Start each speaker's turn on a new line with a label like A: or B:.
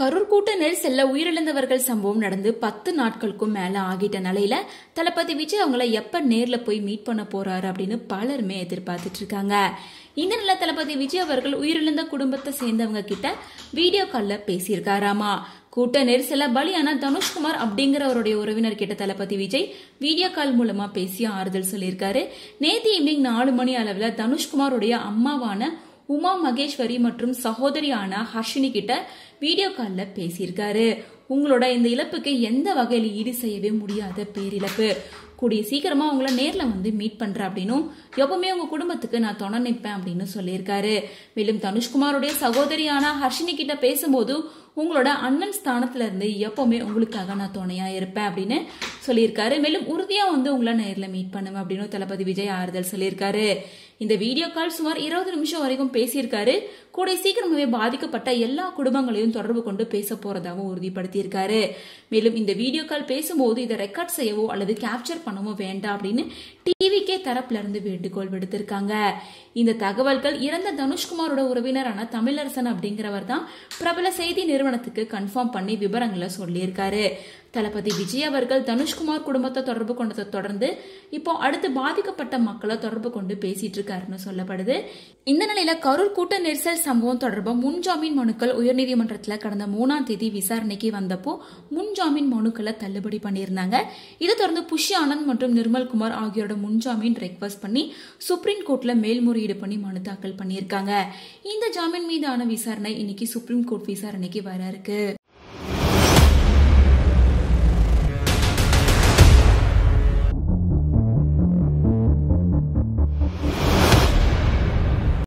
A: கரூர் கூட்ட நெரிசல்ல உயிரிழந்தவர்கள் சம்பவம் நடந்து 10 நாட்களுக்கும் மேல ஆகிட்ட நிலையில தளபதி விஜய் அவங்கள எப்ப நேர்ல போய் மீட் பண்ண போறாரு அப்படின்னு பலருமே எதிர்பார்த்துட்டு இருக்காங்க. இந்த நிலை தளபதி விஜய் அவர்கள் உயிரிழந்த குடும்பத்தை சேர்ந்தவங்க கிட்ட வீடியோ கால்ல பேசியிருக்காராமா. கூட்ட நெரிசல்ல பலியான தனுஷ்குமார் அப்படிங்கிறவருடைய உறவினர் கிட்ட தளபதி விஜய் வீடியோ கால் மூலமா பேசி ஆறுதல் சொல்லியிருக்காரு. நேற்று ஈவினிங் 4 மணி அளவுல தனுஷ்குமாருடைய அம்மாவான உமா மகேஸ்வரி மற்றும் சகோதரியான ஹர்ஷினி கிட்ட வீடியோ கால்ல பேசியிருக்காரு. உங்களோட இந்த இழப்புக்கு எந்த வகையில ஈடு செய்யவே முடியாத பேரிழப்பு. கூடிய சீக்கிரமா உங்களை நேர்ல வந்து மீட் பண்றேன் அப்படின்னும் எப்பவுமே உங்க குடும்பத்துக்கு நான் துணை நிற்பேன் அப்படின்னு சொல்லியிருக்காரு. மேலும் தனுஷ்குமாருடைய சகோதரியான ஹர்ஷினி கிட்ட பேசும்போது உங்களோட அண்ணன் ஸ்தானத்துல இருந்து எப்பவுமே உங்களுக்காக நான் துணையா இருப்பேன் அப்படின்னு சொல்லியிருக்காரு. மேலும் உறுதியா வந்து உங்களை நேர்ல மீட் பண்ணுவேன் அப்படின்னு தளபதி விஜய் ஆறுதல் சொல்லியிருக்காரு. இந்த வீடியோ கால் சுமார் 20 நிமிஷம் வரைக்கும் பேசியிருக்காரு. கூடிய சீக்கிரமாவே பாதிக்கப்பட்ட எல்லா குடும்பங்களையும் தொடர்பு கொண்டு பேச போறதாகவும் உறுதிப்படுத்தியிருக்காரு. மேலும் இந்த வீடியோ கால் பேசும்போது இதை ரெக்கார்ட் செய்யவோ அல்லது கேப்சர் பண்ணவோ வேண்டாம் அப்படின்னு டிவிகே தரப்புல இருந்து வேண்டுகோள் விடுத்திருக்காங்க. இந்த தகவல்கள் இறந்த தனுஷ்குமாரோட உறவினரான தமிழரசன் அப்படிங்கிறவர் தான் பிரபல செய்தி நிறுவனத்துக்கு கன்ஃபார்ம் பண்ணி விவரங்களை சொல்லியிருக்காரு. தளபதி விஜய் அவர்கள் தனுஷ்குமார் குடும்பத்தை தொடர்பு கொண்டதை தொடர்ந்து இப்போ அடுத்து பாதிக்கப்பட்ட மக்களை தொடர்பு கொண்டு பேசிட்டு இருக்காருன்னு சொல்லப்படுது. இந்த நிலையில கரூர் கூட்ட நெரிசல் சம்பவம் தொடர்பாக முன்ஜாமீன் மனுக்கள் உயர்நீதிமன்றத்தில் கடந்த 3ஆம் தேதி விசாரணைக்கு வந்தப்போ முன்ஜாமீன் மனுக்களை தள்ளுபடி பண்ணியிருந்தாங்க. இதை தொடர்ந்து புஷி ஆனந்த் மற்றும் நிர்மல்குமார் ஆகியோரோட முன்ஜாமீன் ரெக்வஸ்ட் பண்ணி சுப்ரீம் கோர்ட்ல மேல்முறையீடு பண்ணி மனு தாக்கல் பண்ணியிருக்காங்க. இந்த ஜாமீன் மீதான விசாரணை இன்னைக்கு சுப்ரீம் கோர்ட் விசாரணைக்கு வர இருக்கு.